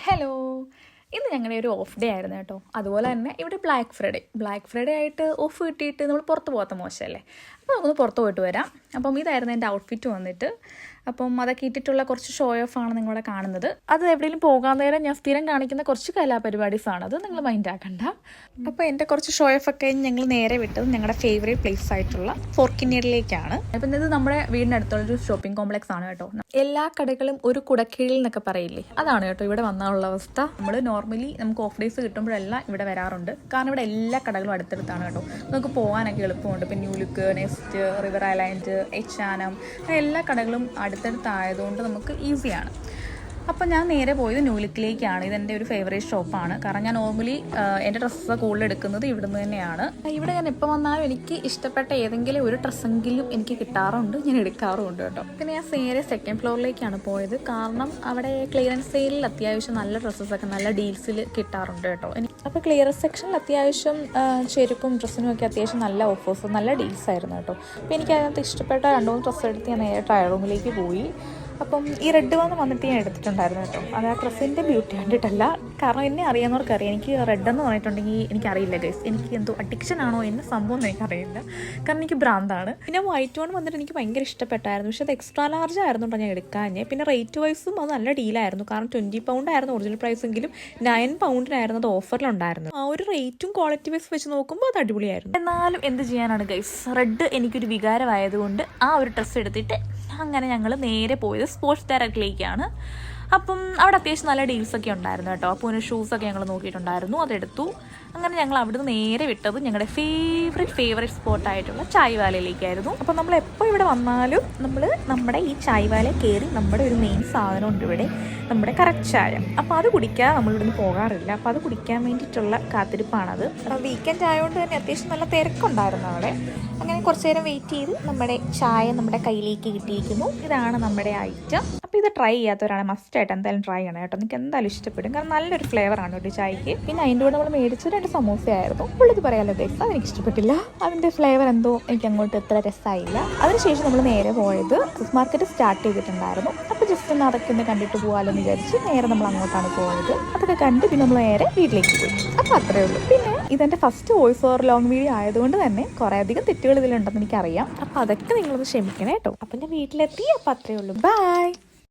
Hello, ഇന്ന് ഞങ്ങളുടെ ഒരു ഓഫ് ഡേ ആയിരുന്നു കേട്ടോ. അതുപോലെ തന്നെ ഇവിടെ ബ്ലാക്ക് ഫ്രൈഡേ ആയിട്ട് ഓഫ് കിട്ടിയിട്ട് നമ്മൾ പുറത്ത് പോകാത്ത മോശമല്ലേ. അപ്പോൾ നമുക്കൊന്ന് പുറത്ത് പോയിട്ട് വരാം. അപ്പം ഇതായിരുന്നു എൻ്റെ ഔട്ട്ഫിറ്റ് വന്നിട്ട്. അപ്പം അതൊക്കെ ഇട്ടിട്ടുള്ള കുറച്ച് ഷോ ഓഫ് ആണ് നിങ്ങളിവിടെ കാണുന്നത്. അത് എവിടെയെങ്കിലും പോകാൻ നേരം ഞാൻ സ്ഥിരം കാണിക്കുന്ന കുറച്ച് കലാപരിപാടീസാണ്. അത് നിങ്ങൾ മൈൻഡ് ആക്കണ്ട. അപ്പോൾ എൻ്റെ കുറച്ച് ഷോ ഓഫ് ഒക്കെ ഞങ്ങൾ നേരെ വിട്ടത് ഞങ്ങളുടെ ഫേവറേറ്റ് പ്ലേസ് ആയിട്ടുള്ള ഫോർക്കിനിയറിലേക്കാണ്. അപ്പം ഇത് നമ്മുടെ വീടിനടുത്തുള്ളൊരു ഷോപ്പിംഗ് കോംപ്ലക്സ് ആണ് കേട്ടോ. എല്ലാ കടകളും ഒരു കുടക്കീഴിൽ എന്നൊക്കെ പറയില്ലേ, അതാണ് കേട്ടോ ഇവിടെ വന്നാലുള്ള അവസ്ഥ. നമ്മൾ നോർമലി നമുക്ക് ഓഫ് ഡേയ്സ് കിട്ടുമ്പോഴെല്ലാം ഇവിടെ വരാറുണ്ട്. കാരണം ഇവിടെ എല്ലാ കടകളും അടുത്തടുത്താണ് കേട്ടോ. നമുക്ക് പോകാനൊക്കെ എളുപ്പമുണ്ട്. ഇപ്പം New Look, Nest, River Island, എച്ചാനം, എല്ലാ കടകളും അടുത്തടുത്തായതുകൊണ്ട് നമുക്ക് ഈസിയാണ്. അപ്പം ഞാൻ നേരെ പോയത് ന്യൂ ലുക്കിലേക്കാണ്. ഇതെൻ്റെ ഒരു ഫേവറേറ്റ് ഷോപ്പാണ്. കാരണം ഞാൻ നോർമലി എൻ്റെ ഡ്രസ്സ് കൂടുതൽ എടുക്കുന്നത് ഇവിടുന്ന് തന്നെയാണ്. ഇവിടെ ഞാൻ എപ്പോൾ വന്നാലും എനിക്ക് ഇഷ്ടപ്പെട്ട ഏതെങ്കിലും ഒരു ഡ്രസ്സെങ്കിലും എനിക്ക് കിട്ടാറുണ്ട്, ഞാൻ എടുക്കാറുമുണ്ട് കേട്ടോ. പിന്നെ ഞാൻ നേരെ സെക്കൻഡ് ഫ്ലോറിലേക്കാണ് പോയത്. കാരണം അവിടെ ക്ലിയറൻസ് സെയിലിൽ അത്യാവശ്യം നല്ല ഡ്രസ്സസൊക്കെ നല്ല ഡീൽസിൽ കിട്ടാറുണ്ട് കേട്ടോ. അപ്പോൾ ക്ലിയറൻസ് സെക്ഷനിൽ അത്യാവശ്യം ചെരുപ്പും ഡ്രസ്സിനും ഒക്കെ അത്യാവശ്യം നല്ല ഓഫേഴ്സ്, നല്ല ഡീൽസ് ആയിരുന്നു കേട്ടോ. അപ്പോൾ എനിക്ക് അതിനകത്ത് ഇഷ്ടപ്പെട്ട 2-3 ഡ്രസ്സ് എടുത്ത് ഞാൻ നേരെ ട്രയൽ റൂമിലേക്ക് പോയി. അപ്പം ഈ റെഡ് വന്നിട്ട് ഞാൻ എടുത്തിട്ടുണ്ടായിരുന്നു കേട്ടോ. അത് ആ ഡ്രസ്സിൻ്റെ ബ്യൂട്ടി കണ്ടിട്ടല്ല. കാരണം എന്നെ അറിയാവുന്നവർക്കറിയാം, എനിക്ക് റെഡ് എന്ന് പറഞ്ഞിട്ടുണ്ടെങ്കിൽ എനിക്കറിയില്ല ഗൈസ്, എനിക്ക് എന്തോ അഡിക്ഷൻ ആണോ എന്നെ സംഭവം എന്ന് എനിക്കറിയില്ല. കാരണം എനിക്ക് ഭ്രാന്താണ്. പിന്നെ വൈറ്റ് വന്നിട്ട് എനിക്ക് ഭയങ്കര ഇഷ്ടപ്പെട്ടായിരുന്നു. പക്ഷേ അത് എക്സ്ട്രാ ലാർജ് ആയിരുന്നു കേട്ടോ ഞാൻ എടുക്കാഞ്ഞ്. പിന്നെ റേറ്റ് വൈസും അത് നല്ല ഡീലായിരുന്നു. കാരണം 20 പൗണ്ട് ആയിരുന്നു ഒറിജിനൽ പ്രൈസ് എങ്കിലും 9 പൗണ്ടിനായിരുന്നു അത് ഓഫറിലുണ്ടായിരുന്നു. ആ ഒരു റേറ്റും ക്വാളിറ്റി വൈസ് വെച്ച് നോക്കുമ്പോൾ അത് അടിപൊളിയായിരുന്നു. എന്നാലും എന്ത് ചെയ്യാനാണ് ഗൈസ്, റെഡ് എനിക്കൊരു വികാരമായതുകൊണ്ട് ആ ഒരു ഡ്രസ്സ് എടുത്തിട്ട് അങ്ങനെ ഞങ്ങൾ നേരെ പോയത് സ്പോർട്സ് ഡയറക്റ്റിലേക്കാണ്. അപ്പം അവിടെ അത്യാവശ്യം നല്ല ഡീൽസൊക്കെ ഉണ്ടായിരുന്നു കേട്ടോ. അപ്പോൾ ഒരു ഷൂസൊക്കെ ഞങ്ങൾ നോക്കിയിട്ടുണ്ടായിരുന്നു, അതെടുത്തു. അങ്ങനെ ഞങ്ങൾ അവിടുന്ന് നേരെ വിട്ടത് ഞങ്ങളുടെ ഫേവറേറ്റ് സ്പോട്ടായിട്ടുള്ള ചായ് വാലയിലേക്കായിരുന്നു. അപ്പം നമ്മൾ എപ്പോൾ ഇവിടെ വന്നാലും നമ്മൾ നമ്മുടെ ഈ ചായ് വാല കയറി നമ്മുടെ ഒരു മെയിൻ സാധനമുണ്ട് ഇവിടെ, നമ്മുടെ കറക്റ്റ് ചായ. അപ്പോൾ അത് കുടിക്കാൻ നമ്മളിവിടുന്ന് പോകാറില്ല. അപ്പോൾ അത് കുടിക്കാൻ വേണ്ടിയിട്ടുള്ള കാത്തിരിപ്പാണത്. വീക്കെൻഡ് ആയതുകൊണ്ട് തന്നെ അത്യാവശ്യം നല്ല തിരക്കുണ്ടായിരുന്നു അവിടെ. അങ്ങനെ കുറച്ച് നേരം വെയിറ്റ് ചെയ്ത് നമ്മുടെ ചായ നമ്മുടെ കയ്യിലേക്ക് കിട്ടിയിരിക്കുന്നു. ഇതാണ് നമ്മുടെ ഐറ്റം. അപ്പോൾ ഇത് ട്രൈ ചെയ്യാത്തവരാണ് മസ്റ്റായിട്ട് എന്തായാലും ട്രൈ ചെയ്യണം കേട്ടോ. എനിക്ക് എന്തായാലും ഇഷ്ടപ്പെടും. കാരണം നല്ലൊരു ഫ്ലേവറാണ് കേട്ടോ ചായക്ക്. പിന്നെ അതിൻ്റെ കൂടെ നമ്മൾ മേടിച്ചത് 2 സമൂസയായിരുന്നു. ഉള്ളത് പറയാമല്ലോ ഗൈസ്, അതെനിക്ക് ഇഷ്ടപ്പെട്ടില്ല. അതിൻ്റെ ഫ്ലേവർ എന്തോ എനിക്ക് അങ്ങോട്ട് എത്ര രസമായില്ല. അതിനുശേഷം നമ്മൾ നേരെ പോയത് സൂപ്പർ മാർക്കറ്റ് സ്റ്റാർട്ട് ചെയ്തിട്ടുണ്ടായിരുന്നു. അപ്പോൾ ജസ്റ്റ് ഒന്ന് അതൊക്കെ ഒന്ന് കണ്ടിട്ട് പോകാമല്ലോ എന്ന് വിചാരിച്ച് നേരെ നമ്മൾ അങ്ങോട്ടാണ് പോയത്. അതൊക്കെ കണ്ട് പിന്നെ നമ്മൾ നേരെ വീട്ടിലേക്ക് പോയി. അപ്പോൾ അത്രയേ ഉള്ളൂ. പിന്നെ ഇതെൻ്റെ first voice over long video ആയതുകൊണ്ട് തന്നെ കുറേയധികം തെറ്റുകൾ ഇതിലുണ്ടെന്ന് എനിക്കറിയാം. അപ്പോൾ അതൊക്കെ നിങ്ങളൊന്ന് ക്ഷമിക്കണേ കേട്ടോ. അപ്പം ഞാൻ വീട്ടിലെത്തി. അപ്പോൾ അത്രയേ ഉള്ളൂ. ബൈ.